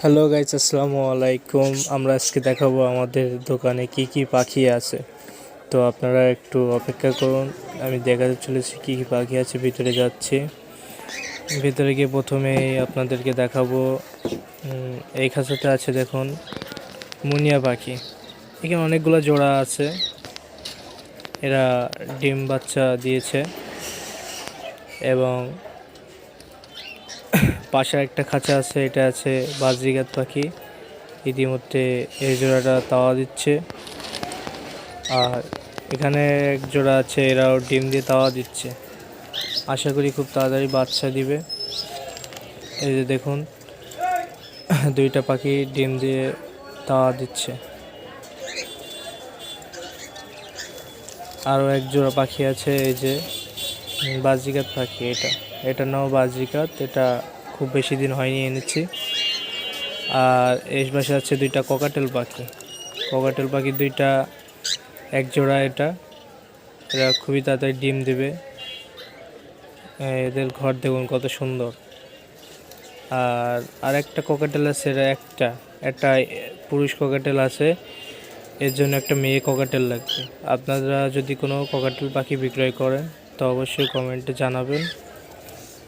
Hello guys, আসসালামু আলাইকুম। আমরা আজকে দেখাবো আমাদের দোকানে কি কি পাখি আছে। তো আপনারা একটু অপেক্ষা করুন, আমি দেখাতে চলেছি কি কি পাখি আছে। ভিতরে যাচ্ছি, ভিতরে গিয়ে প্রথমেই আপনাদেরকে দেখাবো এই খাঁচাতে আছে দেখুন মুনিয়া পাখি। এখানে অনেকগুলো জোড়া আছে, এরা ডিম বাচ্চা দিয়েছে। এবং পাশে একটা খাঁচা আছে, এটা আছে বাজরিগাত পাখি। ইতিমধ্যে এই জোড়াটা তাওয়া দিচ্ছে। আর এখানে এক জোড়া আছে, এরাও ডিম দিয়ে তাওয়া দিচ্ছে। আশা করি খুব তাড়াতাড়ি বাচ্চা দিবে। এই যে দেখুন দুইটা পাখি ডিম দিয়ে তাওয়া দিচ্ছে। আরও এক জোড়া পাখি আছে, এই যে বাজরিকাত পাখি। এটার নাম বাজরিকাত। এটা খুব বেশি দিন হয়নি এনেছি। আর এই পাশে আছে দুইটা ককাটেল পাখি। ককাটেল পাখি দুইটা এক জোড়া। এরা খুবই তাড়াতাড়ি ডিম দেবে। এদের ঘর দেখুন কত সুন্দর। আর আরেকটা ককাটেল আছে, একটা পুরুষ ককাটেল আছে। এর জন্য একটা মেয়ে ককাটেল লাগবে। আপনারা যদি কোনো ককাটেল পাখি বিক্রয় করেন তো অবশ্যই কমেন্টে জানাবেন।